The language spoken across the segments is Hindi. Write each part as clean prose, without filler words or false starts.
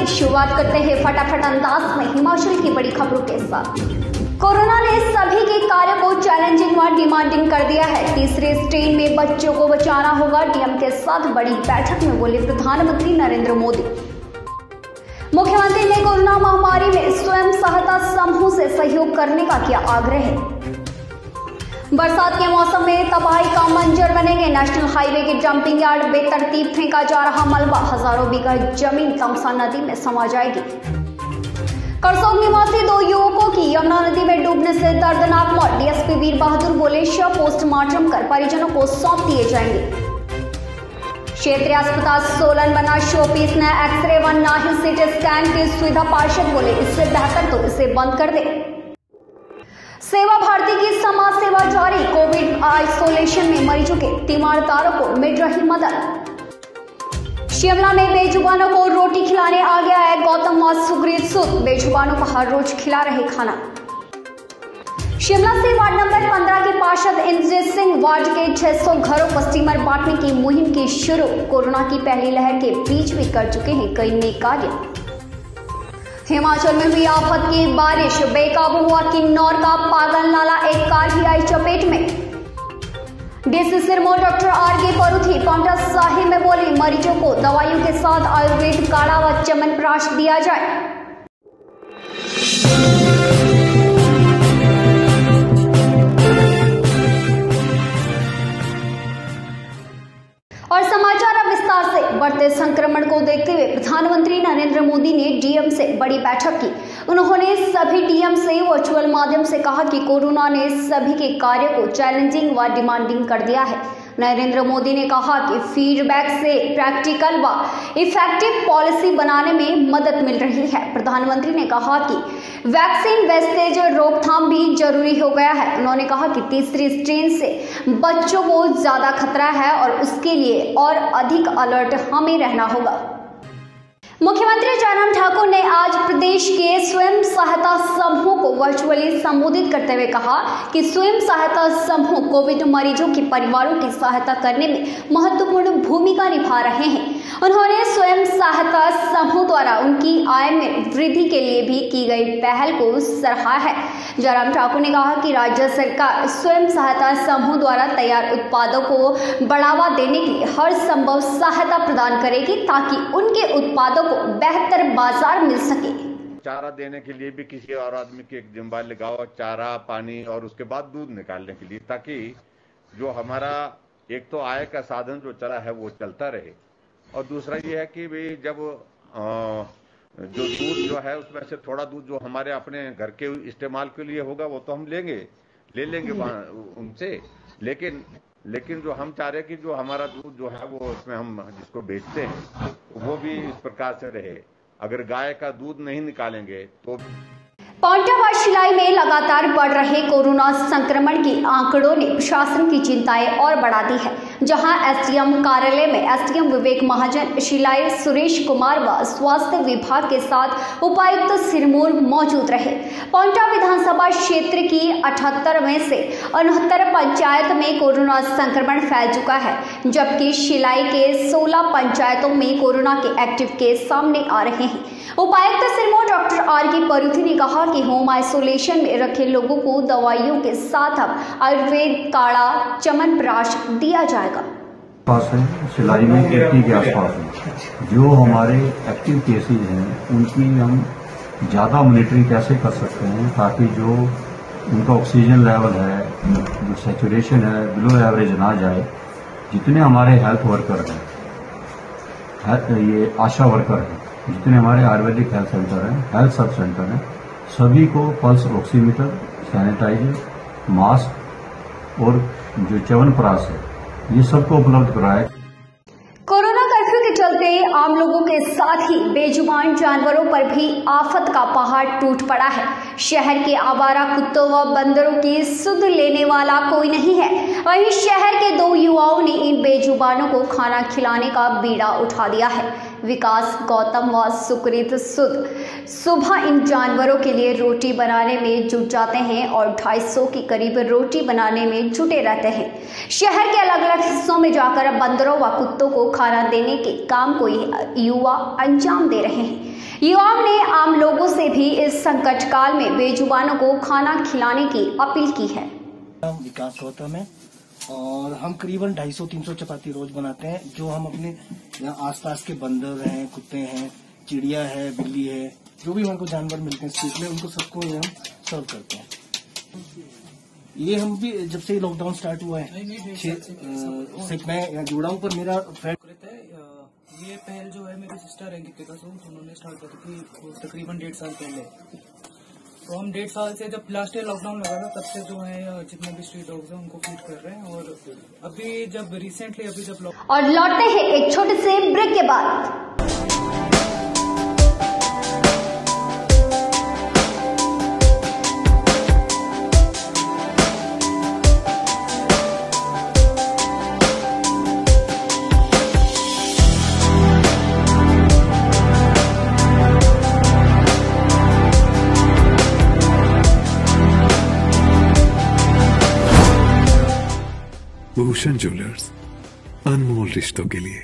शुरुआत करते हैं फटाफट अंदाज में हिमाचल की बड़ी खबरों के साथ। कोरोना ने सभी के कार्य को चैलेंजिंग व डिमांडिंग कर दिया है। तीसरे स्ट्रेन में बच्चों को बचाना होगा, डीएम के साथ बड़ी बैठक में बोले प्रधानमंत्री नरेंद्र मोदी। मुख्यमंत्री ने कोरोना महामारी में स्वयं सहायता समूह से सहयोग करने का किया आग्रह। बरसात के मौसम में तबाही का मंजर बनेंगे। नेशनल हाईवे के डंपिंग यार्ड बेतरतीब फेंका जा रहा मलबा, हजारों बीघा जमीन तमसा नदी में समा जाएगी। करसोग निवासी 2 युवकों की यमुना नदी में डूबने से दर्दनाक मौत। डीएसपी वीर बहादुर बोले शव पोस्टमार्टम कर परिजनों को सौंप दिए जाएंगे। क्षेत्रीय अस्पताल सोलन बना शोपीस न एक्सरे व न ही सीटी स्कैन की सुविधा। पार्षद बोले इससे बेहतर तो इसे बंद कर दे। सेवा भारती की समाज सेवा जारी। कोविड आइसोलेशन में मरीजों के तीमारदारों को मिल रही मदद। शिमला में बेजुबानों को रोटी खिलाने आ गया है गौतम व सुग्रीत सूद। बेजुबानों को हर रोज खिला रहे खाना। शिमला से वार्ड नंबर 15 के पार्षद इंद्रजीत सिंह वार्ड के 600 घरों को स्टीमर बांटने की मुहिम की शुरू। कोरोना की पहली लहर के बीच भी कर चुके हैं कई नेक कार्य। हिमाचल में हुई आफत की बारिश, बेकाबू हुआ किन्नौर का पागल नाला, एक कार ही आई चपेट में। DC Sirmaur doctor R K. Paruthi Paonta Sahib में बोली मरीजों को दवाइयों के साथ आयुर्वेद काढ़ा व च्यवनप्राश दिया जाए। और समाचार अब विस्तार से। बढ़ते संक्रमण को देखते हुए प्रधानमंत्री नरेंद्र मोदी ने डीएम से बड़ी बैठक की। उन्होंने सभी डीएम से वर्चुअल माध्यम से कहा कि कोरोना ने सभी के कार्य को चैलेंजिंग व डिमांडिंग कर दिया है। नरेंद्र मोदी ने कहा कि फीडबैक से प्रैक्टिकल व इफेक्टिव पॉलिसी बनाने में मदद मिल रही है। प्रधानमंत्री ने कहा कि वैक्सीन वेस्टेज रोकथाम भी जरूरी हो गया है। उन्होंने कहा कि तीसरी स्ट्रेन से बच्चों को ज्यादा खतरा है और उसके लिए और अधिक अलर्ट हमें रहना होगा। मुख्यमंत्री जयराम ठाकुर ने आज प्रदेश के स्वयं सहायता समूह को वर्चुअली संबोधित करते हुए कहा कि स्वयं सहायता समूह कोविड मरीजों के परिवारों की सहायता करने में महत्वपूर्ण भूमिका निभा रहे हैं। उन्होंने स्वयं सहायता समूह द्वारा उनकी आय में वृद्धि के लिए भी की गई पहल को सराहा है। जयराम ठाकुर ने कहा कि राज्य सरकार स्वयं सहायता समूह द्वारा तैयार उत्पादों को बढ़ावा देने के लिए हर संभव सहायता प्रदान करेगी ताकि उनके उत्पादों को बेहतर बाजार मिल सके। चारा देने के लिए भी किसी और आदमी की एक जिम्मेदारी लगाओ, चारा पानी और उसके बाद दूध निकालने के लिए, ताकि जो हमारा एक तो आय का साधन जो चला है वो चलता रहे। और दूसरा ये है कि भाई जब जो दूध जो है उसमें से थोड़ा दूध जो हमारे अपने घर के इस्तेमाल के लिए होगा वो तो हम ले लेंगे उनसे, लेकिन जो हम चाह रहे कि जो हमारा दूध जो है वो उसमें हम जिसको बेचते हैं वो भी इस प्रकार से रहे। अगर गाय का दूध नहीं निकालेंगे तो पांवटा व शिलाई में लगातार बढ़ रहे कोरोना संक्रमण के आंकड़ों ने प्रशासन की चिंताएं और बढ़ा दी है। जहां एसडीएम कार्यालय में एसडीएम विवेक महाजन, शिलाई सुरेश कुमार व स्वास्थ्य विभाग के साथ उपायुक्त सिरमौर मौजूद रहे। पांवटा विधानसभा क्षेत्र की 78 में से 69 पंचायत में कोरोना संक्रमण फैल चुका है, जबकि शिलाई के 16 पंचायतों में कोरोना के एक्टिव केस सामने आ रहे हैं। उपायुक्त सिरमौर डॉक्टर आर.के. परूथी ने कहा कि होम आइसोलेशन में रखे लोगों को दवाइयों के साथ अब आयुर्वेद काढ़ा च्यवनप्राश दिया जाएगा। पास है शिलाई में 80 के आसपास है। जो हमारे एक्टिव केसेज हैं उनकी हम ज़्यादा मॉनिटरिंग कैसे कर सकते हैं ताकि जो उनका ऑक्सीजन लेवल है, जो सैचुरेशन है, बिलो एवरेज ना जाए। जितने हमारे हेल्थ वर्कर हैं, ये आशा वर्कर हैं, जितने हमारे आयुर्वेदिक हेल्थ सेंटर हैं, हेल्थ सब सेंटर हैं, सभी को पल्स ऑक्सीमीटर, सैनिटाइजर, मास्क और जो च्यवनप्राश है ये सबको उपलब्ध कराया। कोरोना कर्फ्यू के चलते आम लोगों के साथ ही बेजुबान जानवरों पर भी आफत का पहाड़ टूट पड़ा है। शहर के आवारा कुत्तों व बंदरों की सुध लेने वाला कोई नहीं है। वहीं शहर के 2 युवाओं ने इन बेजुबानों को खाना खिलाने का बीड़ा उठा दिया है। विकास गौतम व सुकृत सुद सुबह इन जानवरों के लिए रोटी बनाने में जुट जाते हैं और 250 के करीब रोटी बनाने में जुटे रहते हैं। शहर के अलग अलग हिस्सों में जाकर बंदरों व कुत्तों को खाना देने के काम को युवा अंजाम दे रहे हैं। युवाओं ने आम लोगों से भी इस संकट काल में बेजुबानों को खाना खिलाने की अपील की है। विकास गौतम है और हम करीबन 250-300 चपाती रोज बनाते हैं, जो हम अपने यहाँ आसपास के बंदर हैं, कुत्ते हैं, चिड़िया है, बिल्ली है, जो भी हमारे को जानवर मिलते हैं स्ट्रीट में, उनको सबको ये हम सर्व करते हैं। ये हम भी जब से लॉकडाउन स्टार्ट हुआ है से मैं यहाँ जुड़ा हूँ, पर मेरा फ्रेंड रहता है। ये पहल जो है मेरी सिस्टर है गीतिका सोम, उन्होंने स्टार्ट करी थी तकरीबन 1.5 साल पहले। तो हम 1.5 साल से जब लास्ट ईयर लॉकडाउन लगा था, तब से जो है जितने भी स्ट्रीट डॉग्स हैं उनको फीड कर रहे हैं। और अभी जब रिसेंटली और लौटते हैं एक छोटे से ब्रेक के बाद। भूषण ज्वेलर्स, अनमोल रिश्तों के लिए।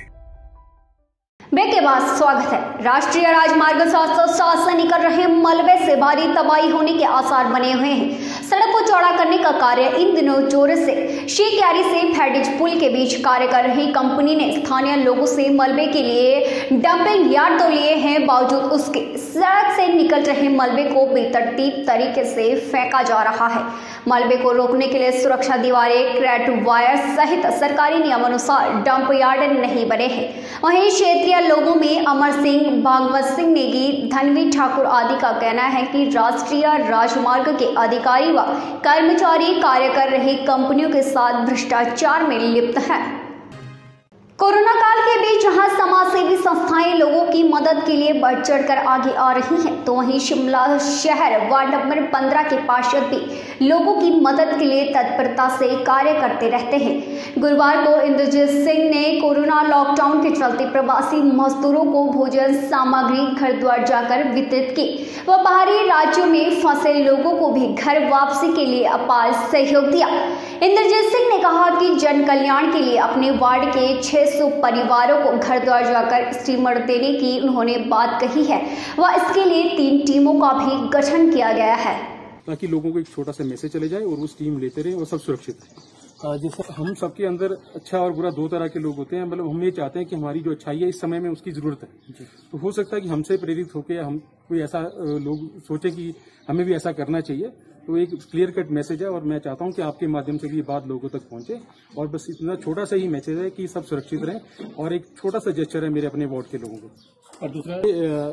ब्रेक के बाद स्वागत है। राष्ट्रीय राजमार्ग 707 से निकल रहे मलबे से भारी तबाही होने के आसार बने हुए हैं। सड़क को चौड़ा करने का कार्य इन दिनों जोरों से शेखयारी से फैडिज पुल के बीच कार्य कर रही कंपनी ने स्थानीय लोगों से मलबे के लिए डंपिंग यार्ड तो लिए हैं, बावजूद उसके सड़क से निकल रहे मलबे को बेतरतीब तरीके से फेंका जा रहा है। मलबे को रोकने के लिए सुरक्षा दीवारें, क्रैट वायर सहित सरकारी नियमानुसार डंप यार्ड नहीं बने हैं। वहीं क्षेत्रीय लोगों में अमर सिंह, भागवत सिंह नेगी, धनवी ठाकुर आदि का कहना है कि राष्ट्रीय राजमार्ग के अधिकारी व कर्मचारी कार्य कर रही कंपनियों के साथ भ्रष्टाचार में लिप्त हैं। कोरोना काल के बीच जहां समाजसेवी संस्थाएं लोगों की मदद के लिए बढ़ चढ़कर आगे आ रही हैं, तो वहीं शिमला शहर वार्ड नंबर 15 के पार्षद भी लोगों की मदद के लिए तत्परता से कार्य करते रहते हैं। गुरुवार को इंद्रजीत सिंह ने कोरोना लॉकडाउन के चलते प्रवासी मजदूरों को भोजन सामग्री घर द्वार जाकर वितरित की व बाहरी राज्यों में फंसे लोगों को भी घर वापसी के लिए अपार सहयोग दिया। इंद्रजीत सिंह ने कहा कि जन कल्याण के लिए अपने वार्ड के 600 परिवारों को घर द्वार जाकर स्टीमर देने की उन्होंने बात कही है व इसके लिए 3 टीमों का भी गठन किया गया है, ताकि लोगों को एक छोटा सा मैसेज चले जाए और वो स्टीम लेते रहे और सब सुरक्षित रहे। जैसे हम सबके अंदर अच्छा और बुरा 2 तरह के लोग होते हैं, मतलब हम ये चाहते हैं कि हमारी जो अच्छाई है इस समय में उसकी जरूरत है। तो हो सकता है कि हमसे प्रेरित होकर हम कोई ऐसा लोग सोचे कि हमें भी ऐसा करना चाहिए। तो एक क्लियर कट मैसेज है और मैं चाहता हूं कि आपके माध्यम से भी ये बात लोगों तक पहुंचे। और बस इतना छोटा सा ही मैसेज है कि सब सुरक्षित रहें और एक छोटा सा जेस्चर है मेरे अपने वार्ड के लोगों को। और दूसरा,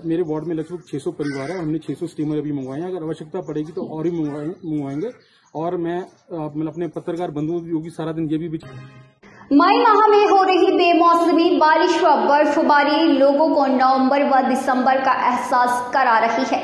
मेरे वार्ड में लगभग 600 परिवार है, हमने 600 स्टीमर अभी मंगवाए हैं। अगर आवश्यकता पड़ेगी तो और भी मंगवाएंगे। और मैं मतलब अपने पत्रकार बंधुओं की सारा दिन ये भी मई माह में हो रही बेमौसमी बारिश व बर्फबारी लोगों को नवंबर व दिसंबर का एहसास करा रही है।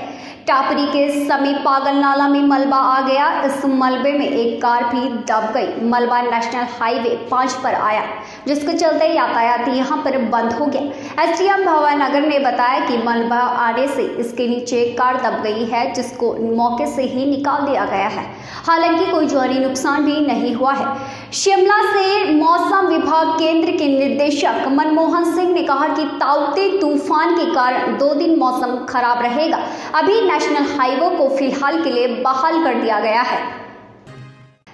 टापरी के समीप पागल नाला में मलबा आ गया। इस मलबे में एक कार भी दब गई। मलबा नेशनल हाईवे 5 पर आया, जिसके चलते यातायात यहां पर बंद हो गया। एसडीएम भवानगर ने बताया कि मलबा आने से इसके नीचे कार दब गई है, जिसको मौके से ही निकाल दिया गया है। हालांकि कोई जानी नुकसान भी नहीं हुआ है। शिमला से मौसम विभाग केंद्र के निदेशक मनमोहन सिंह ने कहा कि ताउते तूफान के कारण 2 दिन मौसम खराब रहेगा। अभी नेशनल हाईवे को फिलहाल के लिए बहाल कर दिया गया है।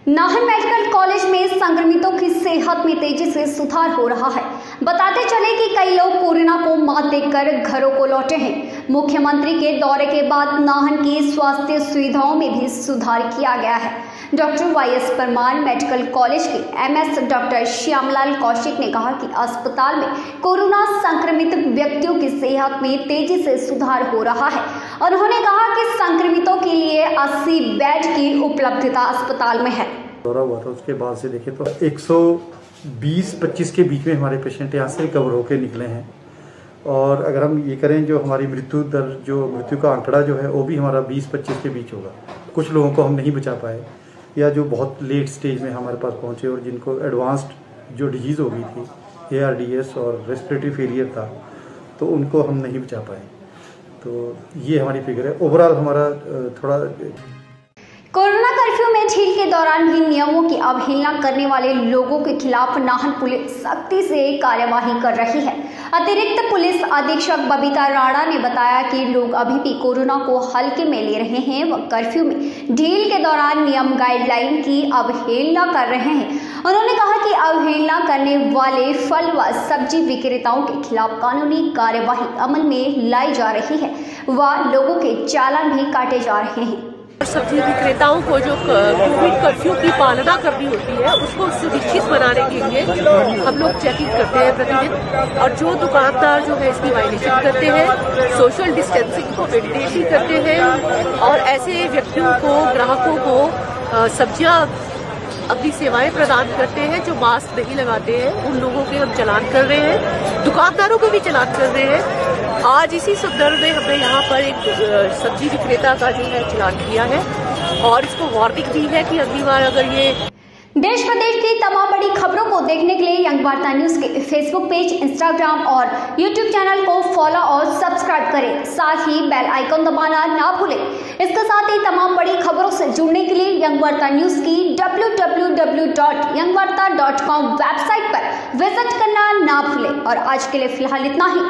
नाहन मेडिकल कॉलेज में संक्रमितों की सेहत में तेजी से सुधार हो रहा है। बताते चले कि कई लोग कोरोना को मात देकर घरों को लौटे हैं। मुख्यमंत्री के दौरे के बाद नाहन की स्वास्थ्य सुविधाओं में भी सुधार किया गया है। Doctor Y S Parmar medical college के एमएस डॉक्टर श्यामलाल कौशिक ने कहा कि अस्पताल में कोरोना संक्रमित व्यक्तियों की सेहत में तेजी से सुधार हो रहा है और उन्होंने कहा कि संक्रमितों के लिए 80 बेड की उपलब्धता अस्पताल में है। दौरा हुआ था, उसके बाद से देखें तो 120-25 के बीच में हमारे पेशेंट यहाँ से रिकवर होकर निकले हैं। और अगर हम ये करें, जो हमारी मृत्यु दर, जो मृत्यु का आंकड़ा जो है वो भी हमारा 20-25 के बीच होगा। कुछ लोगों को हम नहीं बचा पाए या जो बहुत लेट स्टेज में हमारे पास पहुंचे और जिनको एडवांस्ड जो डिजीज़ हो गई थी, ARDS और रेस्पिरेटरी फेलियर था, तो उनको हम नहीं बचा पाए। तो ये हमारी फिगर है। ओवरऑल हमारा थोड़ा कोरोना कर्फ्यू में में ढील के दौरान भी नियमों की अवहेलना करने वाले लोगों के खिलाफ नाहन पुलिस सख्ती से कार्यवाही कर रही है। अतिरिक्त पुलिस अधीक्षक बबीता राणा ने बताया कि लोग अभी भी कोरोना को हल्के में ले रहे हैं व कर्फ्यू में ढील के दौरान नियम गाइडलाइन की अवहेलना कर रहे हैं। उन्होंने कहा कि अवहेलना करने वाले फल व सब्जी विक्रेताओं के खिलाफ कानूनी कार्यवाही अमल में लाई जा रही है व लोगों के चालान भी काटे जा रहे हैं। सब्जी विक्रेताओं को जो कोविड कर्फ्यू की पालना करनी होती है उसको सुनिश्चित बनाने के लिए हम लोग चेकिंग करते हैं प्रतिदिन, और जो दुकानदार जो है इसकी वायलेशन करते हैं, सोशल डिस्टेंसिंग को मेंटेन भी करते हैं और ऐसे व्यक्तियों को, ग्राहकों को सब्जियां अपनी सेवाएं प्रदान करते हैं जो मास्क नहीं लगाते हैं, उन लोगों के हम चालान कर रहे हैं, दुकानदारों को भी चालान कर रहे हैं। आज इसी संदर्भ में हमने यहाँ पर एक सब्जी विक्रेता का जो है चालान किया है और इसको वार्निंग दी है कि अगली बार अगर ये देश प्रदेश की तमाम बड़ी खबरों को देखने के लिए यंग वार्ता न्यूज के फेसबुक पेज, इंस्टाग्राम और यूट्यूब चैनल को फॉलो और सब्सक्राइब करें। साथ ही बेल आइकन दबाना ना भूलें। इसके साथ ही तमाम बड़ी खबरों से जुड़ने के लिए यंग वार्ता न्यूज की www.yangwarta.com वेबसाइट पर विजिट करना ना भूलें। और आज के लिए फिलहाल इतना ही।